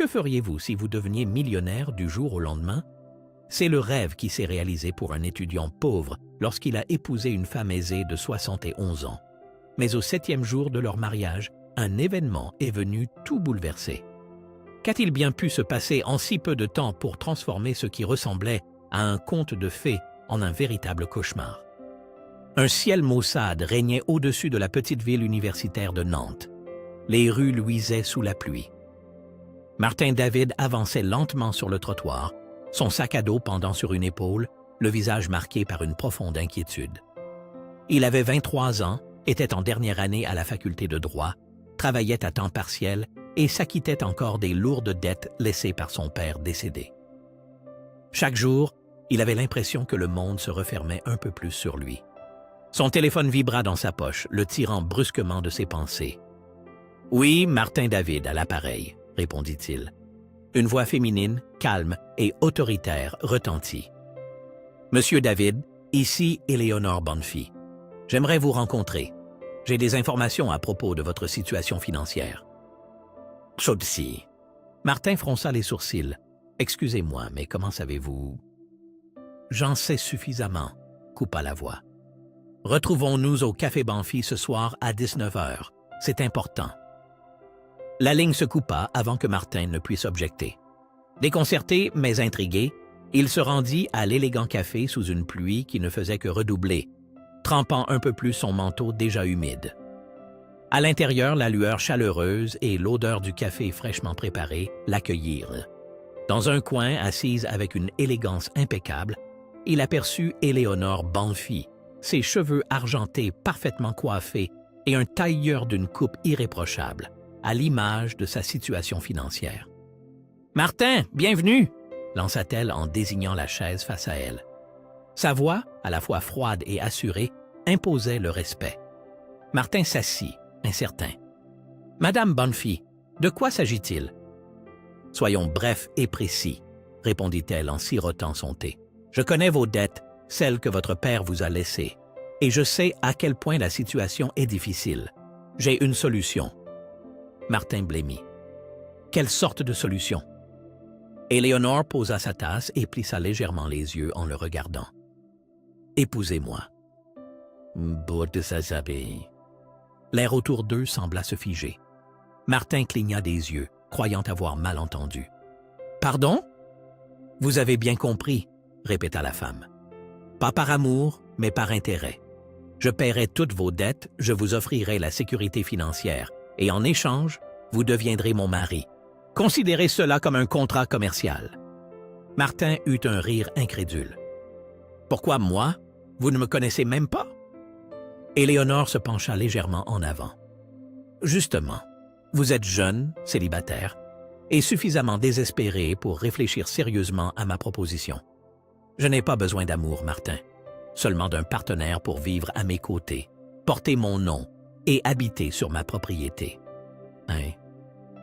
Que feriez-vous si vous deveniez millionnaire du jour au lendemain? C'est le rêve qui s'est réalisé pour un étudiant pauvre lorsqu'il a épousé une femme aisée de 71 ans. Mais au 7e jour de leur mariage, un événement est venu tout bouleverser. Qu'a-t-il bien pu se passer en si peu de temps pour transformer ce qui ressemblait à un conte de fées en un véritable cauchemar? Un ciel maussade régnait au-dessus de la petite ville universitaire de Nantes. Les rues luisaient sous la pluie. Martin David avançait lentement sur le trottoir, son sac à dos pendant sur une épaule, le visage marqué par une profonde inquiétude. Il avait 23 ans, était en dernière année à la faculté de droit, travaillait à temps partiel et s'acquittait encore des lourdes dettes laissées par son père décédé. Chaque jour, il avait l'impression que le monde se refermait un peu plus sur lui. Son téléphone vibra dans sa poche, le tirant brusquement de ses pensées. « Oui, Martin David, à l'appareil », répondit-il. Une voix féminine, calme et autoritaire retentit. « Monsieur David, ici Éléonore Banfi. J'aimerais vous rencontrer. J'ai des informations à propos de votre situation financière. » Chaude-ci. Martin fronça les sourcils. « Excusez-moi, mais comment savez-vous? »« J'en sais suffisamment, » coupa la voix. « Retrouvons-nous au Café Banfi ce soir à 19 h. C'est important. » La ligne se coupa avant que Martin ne puisse objecter. Déconcerté, mais intrigué, il se rendit à l'élégant café sous une pluie qui ne faisait que redoubler, trempant un peu plus son manteau déjà humide. À l'intérieur, la lueur chaleureuse et l'odeur du café fraîchement préparé l'accueillirent. Dans un coin, assise avec une élégance impeccable, il aperçut Éléonore Banfi, ses cheveux argentés parfaitement coiffés et un tailleur d'une coupe irréprochable, à l'image de sa situation financière. « Martin, bienvenue !» lança-t-elle en désignant la chaise face à elle. Sa voix, à la fois froide et assurée, imposait le respect. Martin s'assit, incertain. « Madame Banfi, de quoi s'agit-il? »« Soyons brefs et précis, » répondit-elle en sirotant son thé. « Je connais vos dettes, celles que votre père vous a laissées, et je sais à quel point la situation est difficile. J'ai une solution. » Martin blêmit. « Quelle sorte de solution? » Éléonore posa sa tasse et plissa légèrement les yeux en le regardant. « Épousez-moi. » L'air autour d'eux sembla se figer. Martin cligna des yeux, croyant avoir mal entendu. « Pardon? »« Vous avez bien compris, » répéta la femme. « Pas par amour, mais par intérêt. Je paierai toutes vos dettes, je vous offrirai la sécurité financière, et en échange, vous deviendrez mon mari. Considérez cela comme un contrat commercial. » Martin eut un rire incrédule. « Pourquoi moi? Vous ne me connaissez même pas? » Éléonore se pencha légèrement en avant. « Justement, vous êtes jeune, célibataire, et suffisamment désespéré pour réfléchir sérieusement à ma proposition. Je n'ai pas besoin d'amour, Martin, seulement d'un partenaire pour vivre à mes côtés, porter mon nom et habiter sur ma propriété. » Hein?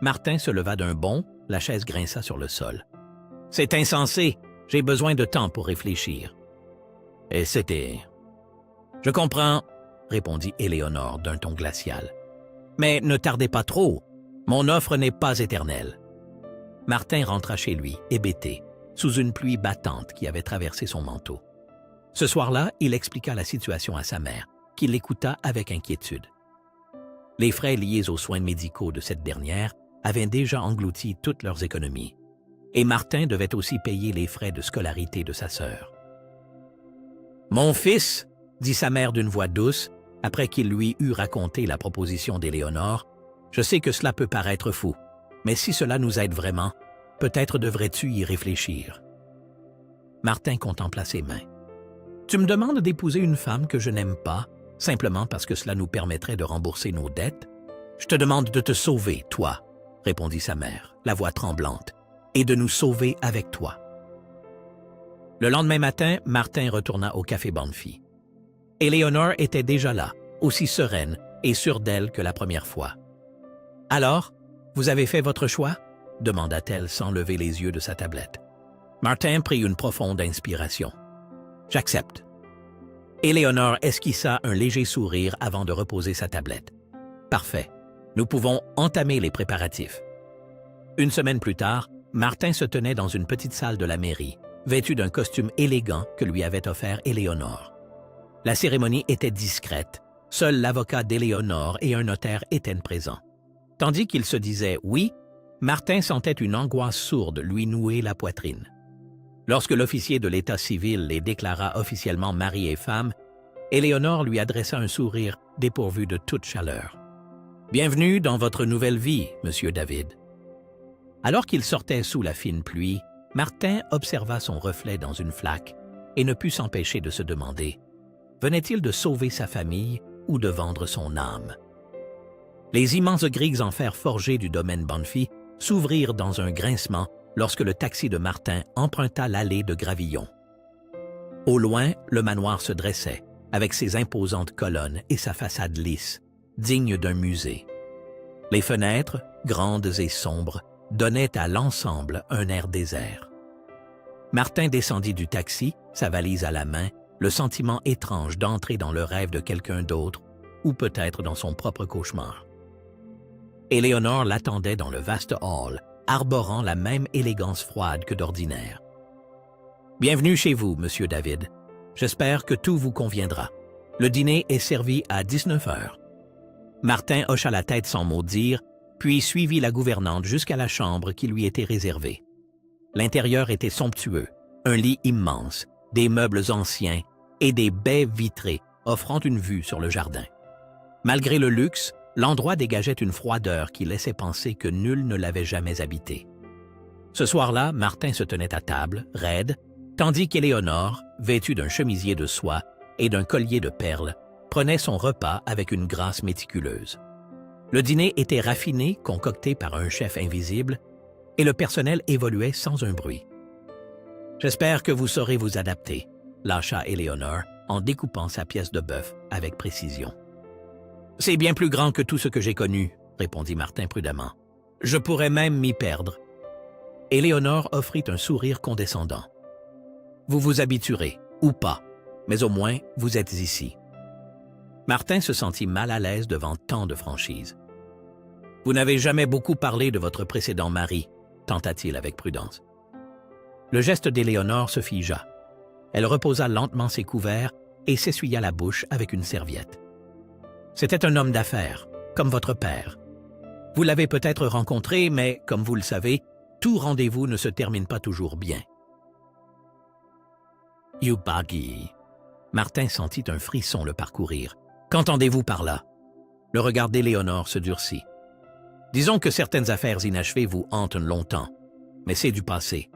Martin se leva d'un bond, la chaise grinça sur le sol. « C'est insensé, j'ai besoin de temps pour réfléchir. » Et c'était... « Je comprends, » répondit Éléonore d'un ton glacial. « Mais ne tardez pas trop, mon offre n'est pas éternelle. » Martin rentra chez lui, hébété, sous une pluie battante qui avait traversé son manteau. Ce soir-là, il expliqua la situation à sa mère, qui l'écouta avec inquiétude. Les frais liés aux soins médicaux de cette dernière avaient déjà englouti toutes leurs économies, et Martin devait aussi payer les frais de scolarité de sa sœur. « Mon fils, » dit sa mère d'une voix douce, après qu'il lui eut raconté la proposition d'Éléonore, « je sais que cela peut paraître fou, mais si cela nous aide vraiment, peut-être devrais-tu y réfléchir. » Martin contempla ses mains. « Tu me demandes d'épouser une femme que je n'aime pas, simplement parce que cela nous permettrait de rembourser nos dettes? Je te demande de te sauver, toi, » répondit sa mère, la voix tremblante, « et de nous sauver avec toi. » Le lendemain matin, Martin retourna au Café Banfi. Éléonore était déjà là, aussi sereine et sûre d'elle que la première fois. « Alors, vous avez fait votre choix? » demanda-t-elle sans lever les yeux de sa tablette. Martin prit une profonde inspiration. « J'accepte. » Éléonore esquissa un léger sourire avant de reposer sa tablette. « Parfait. Nous pouvons entamer les préparatifs. » Une semaine plus tard, Martin se tenait dans une petite salle de la mairie, vêtu d'un costume élégant que lui avait offert Éléonore. La cérémonie était discrète. Seul l'avocat d'Éléonore et un notaire étaient présents. Tandis qu'il se disait « oui », Martin sentait une angoisse sourde lui nouer la poitrine. Lorsque l'officier de l'état civil les déclara officiellement mari et femme, Éléonore lui adressa un sourire dépourvu de toute chaleur. « Bienvenue dans votre nouvelle vie, monsieur David. » Alors qu'il sortait sous la fine pluie, Martin observa son reflet dans une flaque et ne put s'empêcher de se demander « venait-il de sauver sa famille ou de vendre son âme ?» Les immenses grilles en fer forgé du domaine Banfi s'ouvrirent dans un grincement lorsque le taxi de Martin emprunta l'allée de Gravillon. Au loin, le manoir se dressait, avec ses imposantes colonnes et sa façade lisse, digne d'un musée. Les fenêtres, grandes et sombres, donnaient à l'ensemble un air désert. Martin descendit du taxi, sa valise à la main, le sentiment étrange d'entrer dans le rêve de quelqu'un d'autre, ou peut-être dans son propre cauchemar. Éléonore l'attendait dans le vaste hall, arborant la même élégance froide que d'ordinaire. « Bienvenue chez vous, monsieur David. J'espère que tout vous conviendra. Le dîner est servi à 19 heures. » Martin hocha la tête sans mot dire, puis suivit la gouvernante jusqu'à la chambre qui lui était réservée. L'intérieur était somptueux, un lit immense, des meubles anciens et des baies vitrées offrant une vue sur le jardin. Malgré le luxe, l'endroit dégageait une froideur qui laissait penser que nul ne l'avait jamais habité. Ce soir-là, Martin se tenait à table, raide, tandis qu'Éléonore, vêtue d'un chemisier de soie et d'un collier de perles, prenait son repas avec une grâce méticuleuse. Le dîner était raffiné, concocté par un chef invisible, et le personnel évoluait sans un bruit. « J'espère que vous saurez vous adapter », lâcha Éléonore en découpant sa pièce de bœuf avec précision. « C'est bien plus grand que tout ce que j'ai connu », répondit Martin prudemment. « Je pourrais même m'y perdre. » Éléonore offrit un sourire condescendant. « Vous vous habituerez, ou pas, mais au moins vous êtes ici. » Martin se sentit mal à l'aise devant tant de franchise. « Vous n'avez jamais beaucoup parlé de votre précédent mari, » tenta-t-il avec prudence. Le geste d'Éléonore se figea. Elle reposa lentement ses couverts et s'essuya la bouche avec une serviette. C'était un homme d'affaires, comme votre père. Vous l'avez peut-être rencontré, mais, comme vous le savez, tout rendez-vous ne se termine pas toujours bien. « Yubagi !» Martin sentit un frisson le parcourir. « Qu'entendez-vous par là ?» Le regard d'Éléonore se durcit. « Disons que certaines affaires inachevées vous hantent longtemps, mais c'est du passé.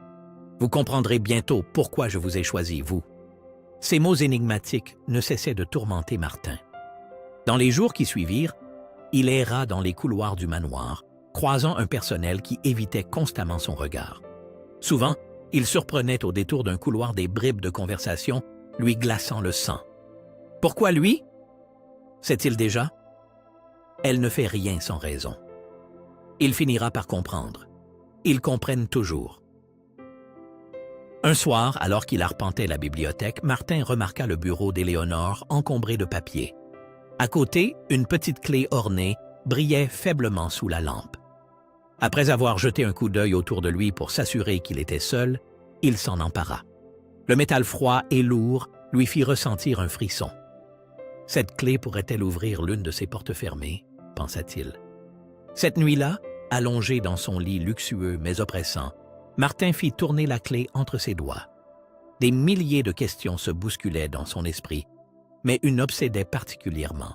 Vous comprendrez bientôt pourquoi je vous ai choisi, vous. » Ces mots énigmatiques ne cessaient de tourmenter Martin. Dans les jours qui suivirent, il erra dans les couloirs du manoir, croisant un personnel qui évitait constamment son regard. Souvent, il surprenait au détour d'un couloir des bribes de conversation, lui glaçant le sang. Pourquoi lui? Sait-il déjà? Elle ne fait rien sans raison. Il finira par comprendre. Ils comprennent toujours. Un soir, alors qu'il arpentait la bibliothèque, Martin remarqua le bureau d'Éléonore encombré de papier. À côté, une petite clé ornée brillait faiblement sous la lampe. Après avoir jeté un coup d'œil autour de lui pour s'assurer qu'il était seul, il s'en empara. Le métal froid et lourd lui fit ressentir un frisson. Cette clé pourrait-elle ouvrir l'une de ses portes fermées, pensa-t-il. Cette nuit-là, allongé dans son lit luxueux mais oppressant, Martin fit tourner la clé entre ses doigts. Des milliers de questions se bousculaient dans son esprit, mais une obsédait particulièrement.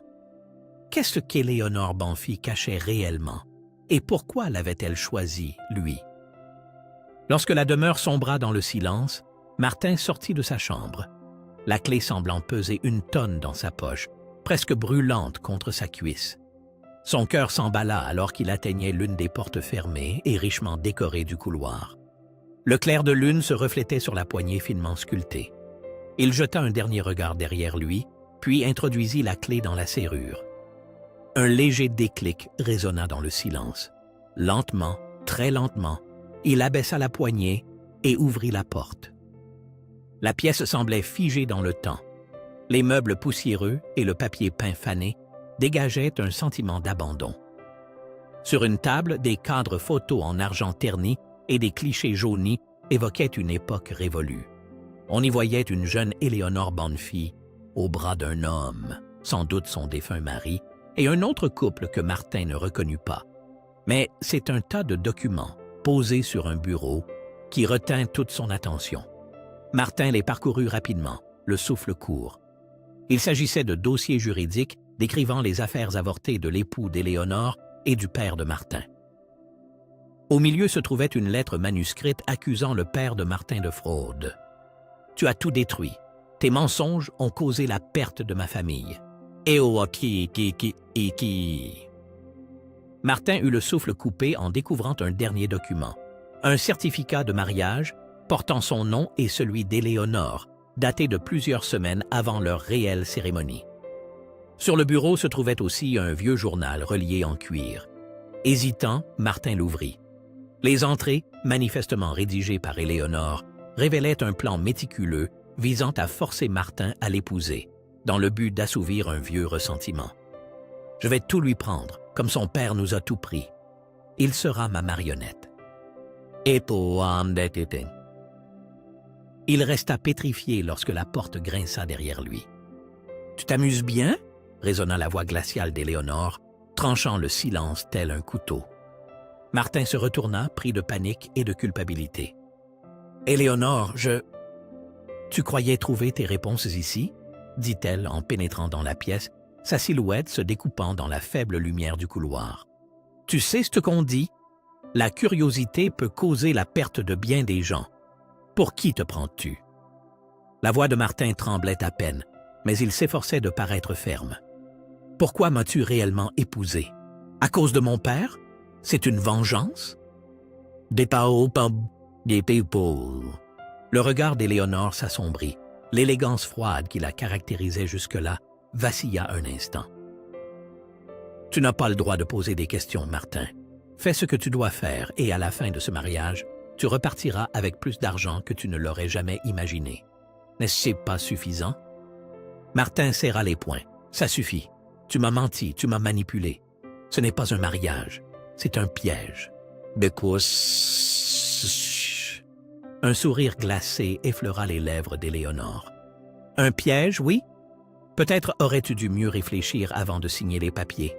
Qu'est-ce qu'Éléonore Banfi cachait réellement, et pourquoi l'avait-elle choisi, lui? Lorsque la demeure sombra dans le silence, Martin sortit de sa chambre, la clé semblant peser une tonne dans sa poche, presque brûlante contre sa cuisse. Son cœur s'emballa alors qu'il atteignait l'une des portes fermées et richement décorées du couloir. Le clair de lune se reflétait sur la poignée finement sculptée. Il jeta un dernier regard derrière lui, puis introduisit la clé dans la serrure. Un léger déclic résonna dans le silence. Lentement, très lentement, il abaissa la poignée et ouvrit la porte. La pièce semblait figée dans le temps. Les meubles poussiéreux et le papier peint fané dégageaient un sentiment d'abandon. Sur une table, des cadres photos en argent terni et des clichés jaunis évoquaient une époque révolue. On y voyait une jeune Éléonore Banfi au bras d'un homme, sans doute son défunt mari, et un autre couple que Martin ne reconnut pas. Mais c'est un tas de documents posés sur un bureau qui retint toute son attention. Martin les parcourut rapidement, le souffle court. Il s'agissait de dossiers juridiques décrivant les affaires avortées de l'époux d'Éléonore et du père de Martin. Au milieu se trouvait une lettre manuscrite accusant le père de Martin de fraude. « Tu as tout détruit. Tes mensonges ont causé la perte de ma famille. » Martin eut le souffle coupé en découvrant un dernier document. Un certificat de mariage portant son nom et celui d'Éléonore, daté de plusieurs semaines avant leur réelle cérémonie. Sur le bureau se trouvait aussi un vieux journal relié en cuir. Hésitant, Martin l'ouvrit. Les entrées, manifestement rédigées par Éléonore, révélaient un plan méticuleux visant à forcer Martin à l'épouser, dans le but d'assouvir un vieux ressentiment. « Je vais tout lui prendre, comme son père nous a tout pris. Il sera ma marionnette. » Il resta pétrifié lorsque la porte grinça derrière lui. « Tu t'amuses bien ?» résonna la voix glaciale d'Éléonore, tranchant le silence tel un couteau. Martin se retourna, pris de panique et de culpabilité. « Éléonore, Tu croyais trouver tes réponses ici ?» dit-elle en pénétrant dans la pièce, sa silhouette se découpant dans la faible lumière du couloir. « Tu sais ce qu'on dit? La curiosité peut causer la perte de bien des gens. Pour qui te prends-tu? » La voix de Martin tremblait à peine, mais il s'efforçait de paraître ferme. « Pourquoi m'as-tu réellement épousé? À cause de mon père? C'est une vengeance? » Le regard d'Éléonore s'assombrit. L'élégance froide qui la caractérisait jusque-là vacilla un instant. « Tu n'as pas le droit de poser des questions, Martin. Fais ce que tu dois faire et à la fin de ce mariage, tu repartiras avec plus d'argent que tu ne l'aurais jamais imaginé. N'est-ce pas suffisant? » Martin serra les poings. « Ça suffit. Tu m'as menti, tu m'as manipulé. Ce n'est pas un mariage, c'est un piège. » Un sourire glacé effleura les lèvres d'Éléonore. « Un piège, oui? Peut-être aurais-tu dû mieux réfléchir avant de signer les papiers. »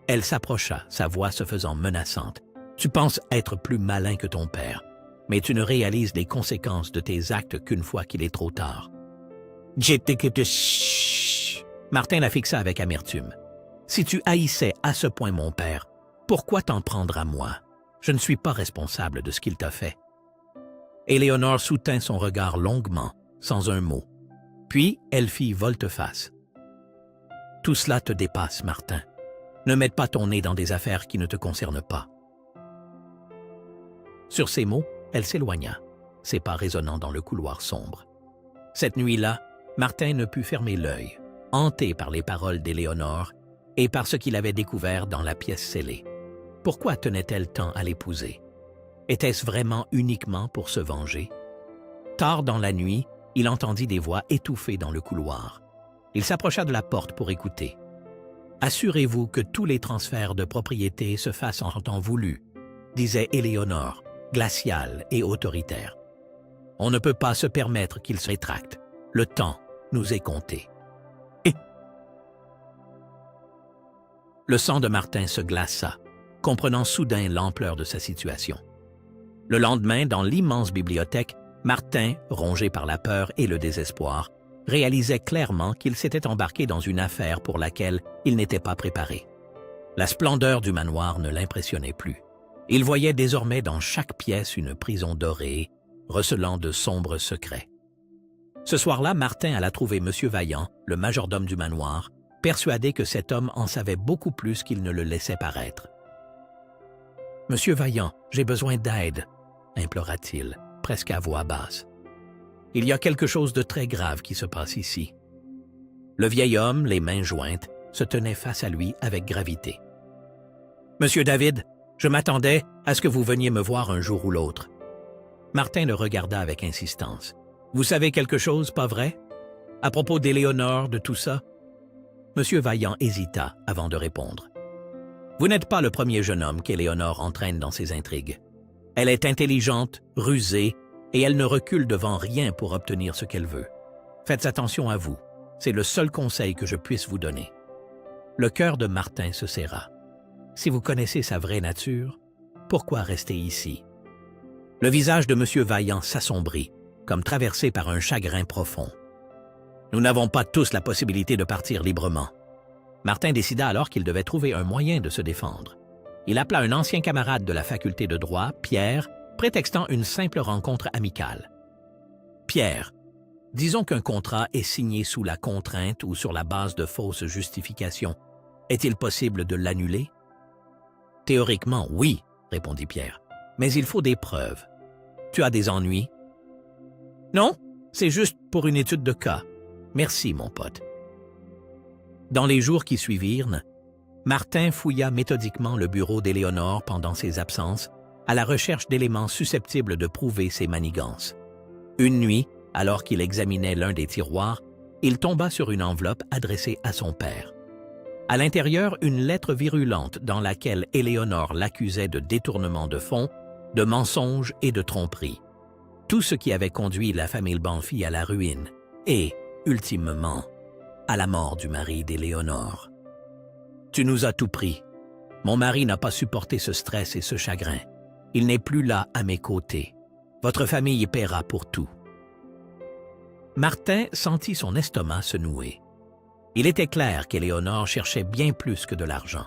Elle s'approcha, sa voix se faisant menaçante. « Tu penses être plus malin que ton père, mais tu ne réalises les conséquences de tes actes qu'une fois qu'il est trop tard. » Martin la fixa avec amertume. « Si tu haïssais à ce point mon père, pourquoi t'en prendre à moi? Je ne suis pas responsable de ce qu'il t'a fait. » Éléonore soutint son regard longuement, sans un mot. Puis elle fit volte-face. « Tout cela te dépasse, Martin. Ne mette pas ton nez dans des affaires qui ne te concernent pas. » Sur ces mots, elle s'éloigna, ses pas résonnant dans le couloir sombre. Cette nuit-là, Martin ne put fermer l'œil, hanté par les paroles d'Éléonore et par ce qu'il avait découvert dans la pièce scellée. Pourquoi tenait-elle tant à l'épouser? Était-ce vraiment uniquement pour se venger? Tard dans la nuit, il entendit des voix étouffées dans le couloir. Il s'approcha de la porte pour écouter. « Assurez-vous que tous les transferts de propriété se fassent en temps voulu, » disait Éléonore, glaciale et autoritaire. « On ne peut pas se permettre qu'il se rétracte. Le temps nous est compté. » Le sang de Martin se glaça, comprenant soudain l'ampleur de sa situation. Le lendemain, dans l'immense bibliothèque, Martin, rongé par la peur et le désespoir, réalisait clairement qu'il s'était embarqué dans une affaire pour laquelle il n'était pas préparé. La splendeur du manoir ne l'impressionnait plus. Il voyait désormais dans chaque pièce une prison dorée, recelant de sombres secrets. Ce soir-là, Martin alla trouver M. Vaillant, le majordome du manoir, persuadé que cet homme en savait beaucoup plus qu'il ne le laissait paraître. « Monsieur Vaillant, j'ai besoin d'aide, » implora-t-il, presque à voix basse. « Il y a quelque chose de très grave qui se passe ici. » Le vieil homme, les mains jointes, se tenait face à lui avec gravité. « Monsieur David, je m'attendais à ce que vous veniez me voir un jour ou l'autre. » Martin le regarda avec insistance. « Vous savez quelque chose, pas vrai? À propos d'Éléonore, de tout ça? » Monsieur Vaillant hésita avant de répondre. « Vous n'êtes pas le premier jeune homme qu'Éléonore entraîne dans ses intrigues. Elle est intelligente, rusée, et elle ne recule devant rien pour obtenir ce qu'elle veut. Faites attention à vous, c'est le seul conseil que je puisse vous donner. Le cœur de Martin se serra. Si vous connaissez sa vraie nature, pourquoi rester ici? Le visage de M. Vaillant s'assombrit, comme traversé par un chagrin profond. Nous n'avons pas tous la possibilité de partir librement. Martin décida alors qu'il devait trouver un moyen de se défendre. Il appela un ancien camarade de la faculté de droit, Pierre, prétextant une simple rencontre amicale. « Pierre, disons qu'un contrat est signé sous la contrainte ou sur la base de fausses justifications. Est-il possible de l'annuler? » « Théoriquement, oui, » répondit Pierre, « mais il faut des preuves. Tu as des ennuis? »« Non, c'est juste pour une étude de cas. Merci, mon pote. » Dans les jours qui suivirent, Martin fouilla méthodiquement le bureau d'Éléonore pendant ses absences, à la recherche d'éléments susceptibles de prouver ses manigances. Une nuit, alors qu'il examinait l'un des tiroirs, il tomba sur une enveloppe adressée à son père. À l'intérieur, une lettre virulente dans laquelle Éléonore l'accusait de détournement de fonds, de mensonges et de tromperie. Tout ce qui avait conduit la famille Banfi à la ruine et, ultimement, à la mort du mari d'Éléonore. « Tu nous as tout pris. Mon mari n'a pas supporté ce stress et ce chagrin. Il n'est plus là à mes côtés. Votre famille paiera pour tout. » Martin sentit son estomac se nouer. Il était clair qu'Éléonore cherchait bien plus que de l'argent.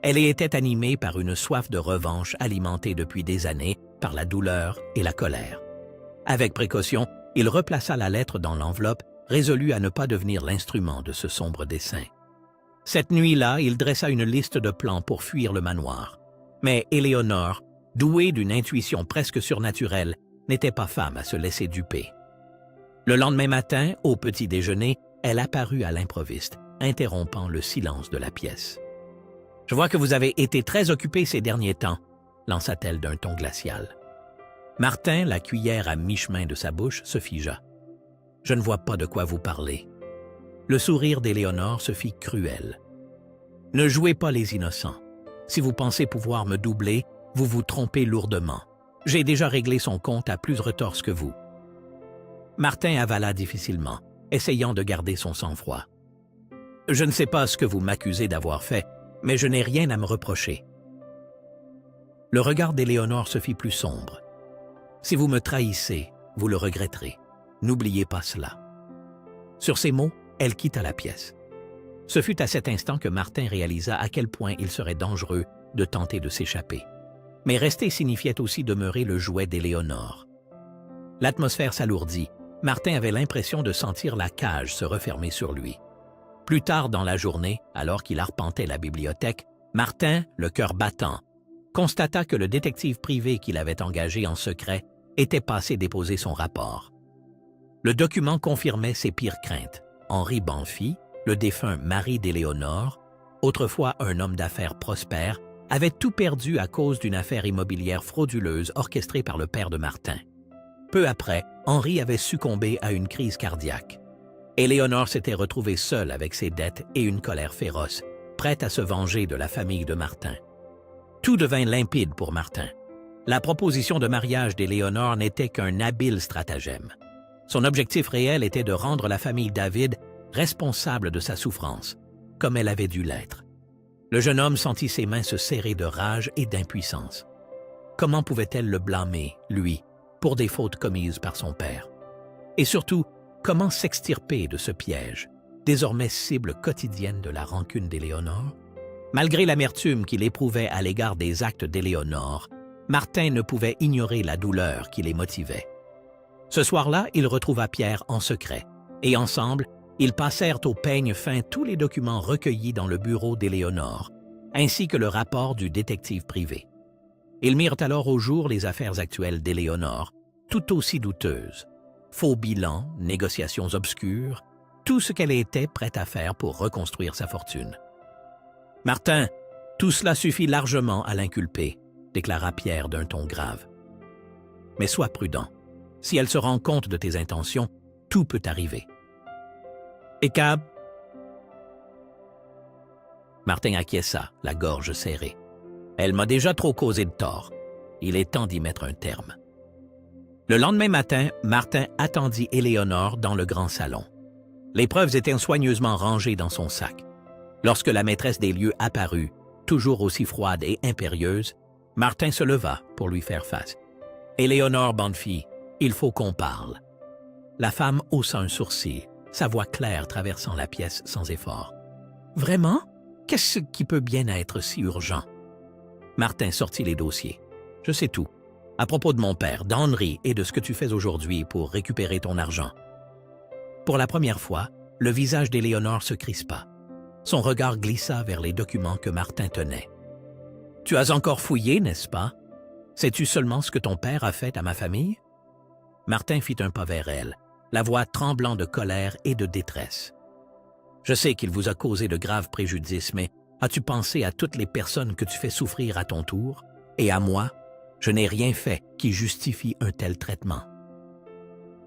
Elle était animée par une soif de revanche alimentée depuis des années par la douleur et la colère. Avec précaution, il replaça la lettre dans l'enveloppe, résolu à ne pas devenir l'instrument de ce sombre dessein. Cette nuit-là, il dressa une liste de plans pour fuir le manoir. Mais Éléonore, douée d'une intuition presque surnaturelle, n'était pas femme à se laisser duper. Le lendemain matin, au petit déjeuner, elle apparut à l'improviste, interrompant le silence de la pièce. « Je vois que vous avez été très occupé ces derniers temps, » lança-t-elle d'un ton glacial. Martin, la cuillère à mi-chemin de sa bouche, se figea. « Je ne vois pas de quoi vous parlez. » Le sourire d'Éléonore se fit cruel. « Ne jouez pas les innocents. Si vous pensez pouvoir me doubler, vous vous trompez lourdement. J'ai déjà réglé son compte à plus retorse que vous. » Martin avala difficilement, essayant de garder son sang-froid. « Je ne sais pas ce que vous m'accusez d'avoir fait, mais je n'ai rien à me reprocher. » Le regard d'Éléonore se fit plus sombre. « Si vous me trahissez, vous le regretterez. N'oubliez pas cela. » Sur ces mots, elle quitta la pièce. Ce fut à cet instant que Martin réalisa à quel point il serait dangereux de tenter de s'échapper. Mais rester signifiait aussi demeurer le jouet d'Éléonore. L'atmosphère s'alourdit. Martin avait l'impression de sentir la cage se refermer sur lui. Plus tard dans la journée, alors qu'il arpentait la bibliothèque, Martin, le cœur battant, constata que le détective privé qu'il avait engagé en secret était passé déposer son rapport. Le document confirmait ses pires craintes. Henri Banfi, le défunt mari d'Éléonore, autrefois un homme d'affaires prospère, avait tout perdu à cause d'une affaire immobilière frauduleuse orchestrée par le père de Martin. Peu après, Henri avait succombé à une crise cardiaque. Éléonore s'était retrouvée seule avec ses dettes et une colère féroce, prête à se venger de la famille de Martin. Tout devint limpide pour Martin. La proposition de mariage d'Éléonore n'était qu'un habile stratagème. Son objectif réel était de rendre la famille David responsable de sa souffrance, comme elle avait dû l'être. Le jeune homme sentit ses mains se serrer de rage et d'impuissance. Comment pouvait-elle le blâmer, lui, pour des fautes commises par son père? Et surtout, comment s'extirper de ce piège, désormais cible quotidienne de la rancune d'Éléonore? Malgré l'amertume qu'il éprouvait à l'égard des actes d'Éléonore, Martin ne pouvait ignorer la douleur qui les motivait. Ce soir-là, il retrouva Pierre en secret, et ensemble, ils passèrent au peigne fin tous les documents recueillis dans le bureau d'Éléonore, ainsi que le rapport du détective privé. Ils mirent alors au jour les affaires actuelles d'Éléonore, tout aussi douteuses. Faux bilans, négociations obscures, tout ce qu'elle était prête à faire pour reconstruire sa fortune. « Martin, tout cela suffit largement à l'inculper, » déclara Pierre d'un ton grave. « Mais sois prudent. Si elle se rend compte de tes intentions, tout peut arriver. » Et Cab, Martin acquiesça, la gorge serrée. Elle m'a déjà trop causé de tort. Il est temps d'y mettre un terme. Le lendemain matin, Martin attendit Éléonore dans le grand salon. Les preuves étaient soigneusement rangées dans son sac. Lorsque la maîtresse des lieux apparut, toujours aussi froide et impérieuse, Martin se leva pour lui faire face. « Éléonore, bande fille, il faut qu'on parle. » La femme haussa un sourcil, sa voix claire traversant la pièce sans effort. « Vraiment? Qu'est-ce qui peut bien être si urgent? » Martin sortit les dossiers. « Je sais tout. À propos de mon père, d'Henri et de ce que tu fais aujourd'hui pour récupérer ton argent. » Pour la première fois, le visage d'Éléonore se crispa. Son regard glissa vers les documents que Martin tenait. « Tu as encore fouillé, n'est-ce pas? Sais-tu seulement ce que ton père a fait à ma famille? » Martin fit un pas vers elle, la voix tremblant de colère et de détresse. « Je sais qu'il vous a causé de graves préjudices, mais as-tu pensé à toutes les personnes que tu fais souffrir à ton tour? Et à moi? Je n'ai rien fait qui justifie un tel traitement. »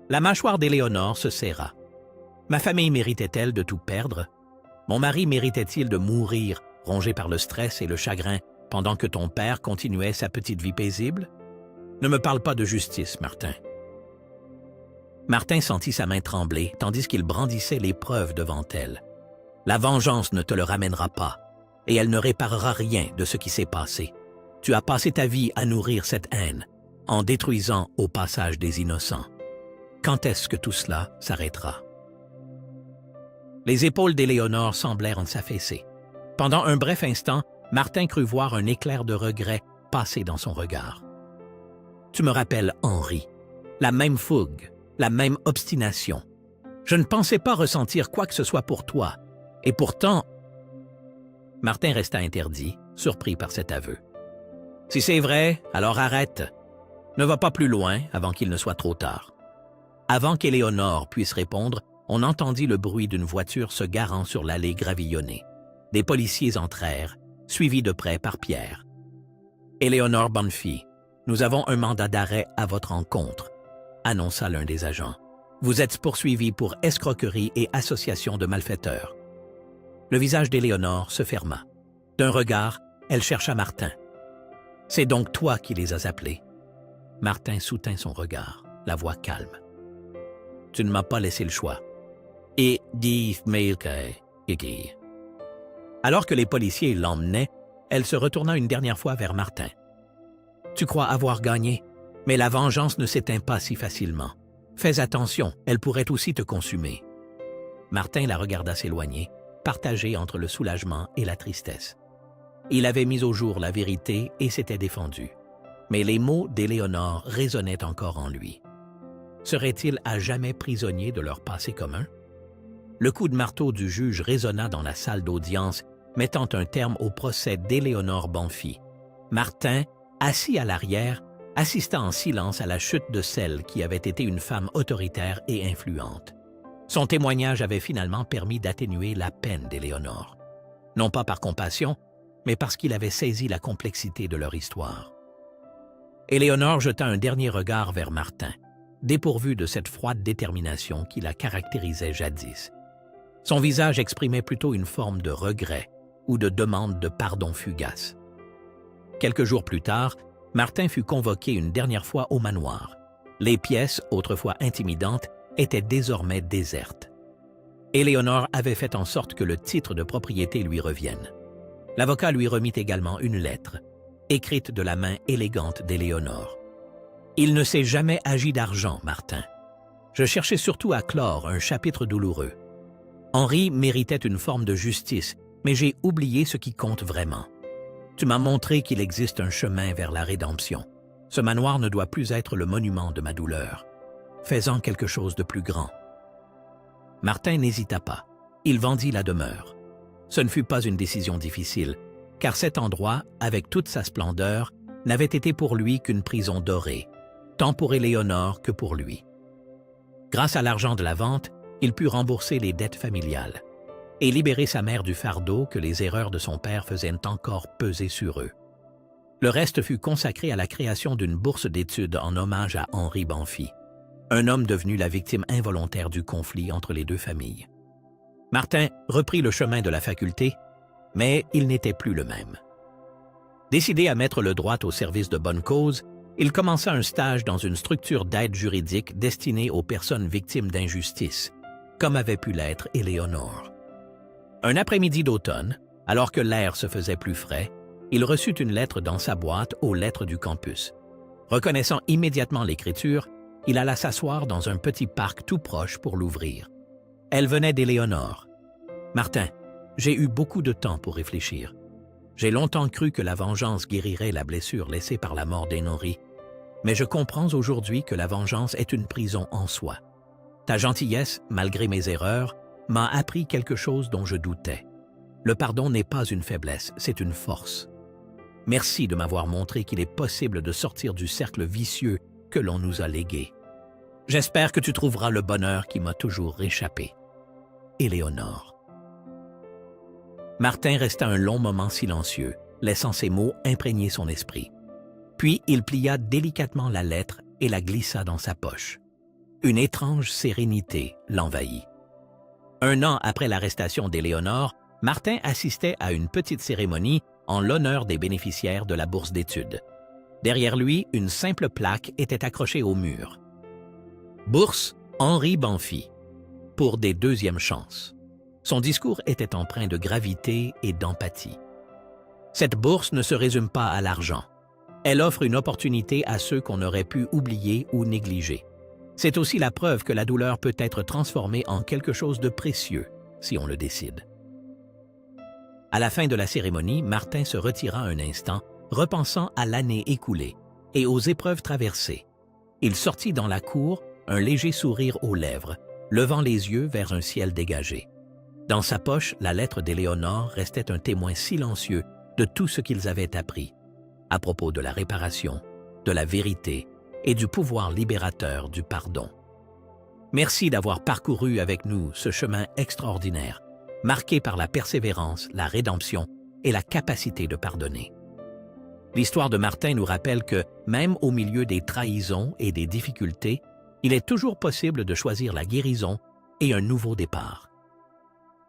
La mâchoire d'Éléonore se serra. Ma famille méritait-elle de tout perdre? Mon mari méritait-il de mourir, rongé par le stress et le chagrin, pendant que ton père continuait sa petite vie paisible? Ne me parle pas de justice, Martin. Martin sentit sa main trembler, tandis qu'il brandissait les preuves devant elle. La vengeance ne te le ramènera pas, et elle ne réparera rien de ce qui s'est passé. Tu as passé ta vie à nourrir cette haine, en détruisant au passage des innocents. Quand est-ce que tout cela s'arrêtera? Les épaules d'Éléonore semblèrent s'affaisser. Pendant un bref instant, Martin crut voir un éclair de regret passer dans son regard. « Tu me rappelles Henri, la même fougue, la même obstination. Je ne pensais pas ressentir quoi que ce soit pour toi, et pourtant... » Martin resta interdit, surpris par cet aveu. « Si c'est vrai, alors arrête. Ne va pas plus loin avant qu'il ne soit trop tard. » Avant qu'Éléonore puisse répondre, on entendit le bruit d'une voiture se garant sur l'allée gravillonnée. Des policiers entrèrent, suivis de près par Pierre. « Éléonore, bonne fille, nous avons un mandat d'arrêt à votre encontre, » annonça l'un des agents. « Vous êtes poursuivi pour escroquerie et association de malfaiteurs. » Le visage d'Éléonore se ferma. D'un regard, elle chercha Martin. « C'est donc toi qui les as appelés. » Martin soutint son regard, la voix calme. « Tu ne m'as pas laissé le choix. » Et dit Kiki. Alors que les policiers l'emmenaient, elle se retourna une dernière fois vers Martin. « Tu crois avoir gagné, mais la vengeance ne s'éteint pas si facilement. Fais attention, elle pourrait aussi te consumer. » Martin la regarda s'éloigner, partagé entre le soulagement et la tristesse. Il avait mis au jour la vérité et s'était défendu. Mais les mots d'Éléonore résonnaient encore en lui. Serait-il à jamais prisonnier de leur passé commun? Le coup de marteau du juge résonna dans la salle d'audience, mettant un terme au procès d'Éléonore Banfi. Martin, assis à l'arrière, assista en silence à la chute de celle qui avait été une femme autoritaire et influente. Son témoignage avait finalement permis d'atténuer la peine d'Éléonore. Non pas par compassion, mais parce qu'il avait saisi la complexité de leur histoire. Éléonore jeta un dernier regard vers Martin, dépourvu de cette froide détermination qui la caractérisait jadis. Son visage exprimait plutôt une forme de regret ou de demande de pardon fugace. Quelques jours plus tard, Martin fut convoqué une dernière fois au manoir. Les pièces, autrefois intimidantes, étaient désormais désertes. Éléonore avait fait en sorte que le titre de propriété lui revienne. L'avocat lui remit également une lettre, écrite de la main élégante d'Éléonore. « Il ne s'est jamais agi d'argent, Martin. Je cherchais surtout à clore un chapitre douloureux. Henri méritait une forme de justice, mais j'ai oublié ce qui compte vraiment. Tu m'as montré qu'il existe un chemin vers la rédemption. Ce manoir ne doit plus être le monument de ma douleur. Fais-en quelque chose de plus grand. » Martin n'hésita pas. Il vendit la demeure. Ce ne fut pas une décision difficile, car cet endroit, avec toute sa splendeur, n'avait été pour lui qu'une prison dorée, tant pour Éléonore que pour lui. Grâce à l'argent de la vente, il put rembourser les dettes familiales et libérer sa mère du fardeau que les erreurs de son père faisaient encore peser sur eux. Le reste fut consacré à la création d'une bourse d'études en hommage à Henri Banfi, un homme devenu la victime involontaire du conflit entre les deux familles. Martin reprit le chemin de la faculté Mais il n'était plus le même. Décidé à mettre le droit au service de bonne cause, il commença un stage dans une structure d'aide juridique destinée aux personnes victimes d'injustice, comme avait pu l'être Éléonore. Un après-midi d'automne, alors que l'air se faisait plus frais, il reçut une lettre dans sa boîte aux lettres du campus. Reconnaissant immédiatement l'écriture, il alla s'asseoir dans un petit parc tout proche pour l'ouvrir. Elle venait d'Éléonore. « Martin, j'ai eu beaucoup de temps pour réfléchir. J'ai longtemps cru que la vengeance guérirait la blessure laissée par la mort d'Hénori, mais je comprends aujourd'hui que la vengeance est une prison en soi. Ta gentillesse, malgré mes erreurs, m'a appris quelque chose dont je doutais. Le pardon n'est pas une faiblesse, c'est une force. Merci de m'avoir montré qu'il est possible de sortir du cercle vicieux que l'on nous a légué. J'espère que tu trouveras le bonheur qui m'a toujours échappé. Éléonore. » Martin resta un long moment silencieux, laissant ces mots imprégner son esprit. Puis il plia délicatement la lettre et la glissa dans sa poche. Une étrange sérénité l'envahit. 1 an après l'arrestation d'Éléonore, Martin assistait à une petite cérémonie en l'honneur des bénéficiaires de la bourse d'études. Derrière lui, une simple plaque était accrochée au mur. Bourse Henri Banfi, pour des deuxièmes chances. Son discours était empreint de gravité et d'empathie. Cette bourse ne se résume pas à l'argent. Elle offre une opportunité à ceux qu'on aurait pu oublier ou négliger. C'est aussi la preuve que la douleur peut être transformée en quelque chose de précieux, si on le décide. À la fin de la cérémonie, Martin se retira un instant, repensant à l'année écoulée et aux épreuves traversées. Il sortit dans la cour, un léger sourire aux lèvres, levant les yeux vers un ciel dégagé. Dans sa poche, la lettre d'Éléonore restait un témoin silencieux de tout ce qu'ils avaient appris, à propos de la réparation, de la vérité et du pouvoir libérateur du pardon. Merci d'avoir parcouru avec nous ce chemin extraordinaire, marqué par la persévérance, la rédemption et la capacité de pardonner. L'histoire de Martin nous rappelle que, même au milieu des trahisons et des difficultés, il est toujours possible de choisir la guérison et un nouveau départ.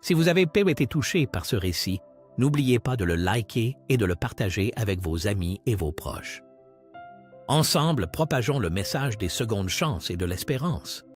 Si vous avez été touché par ce récit, n'oubliez pas de le liker et de le partager avec vos amis et vos proches. Ensemble, propageons le message des secondes chances et de l'espérance.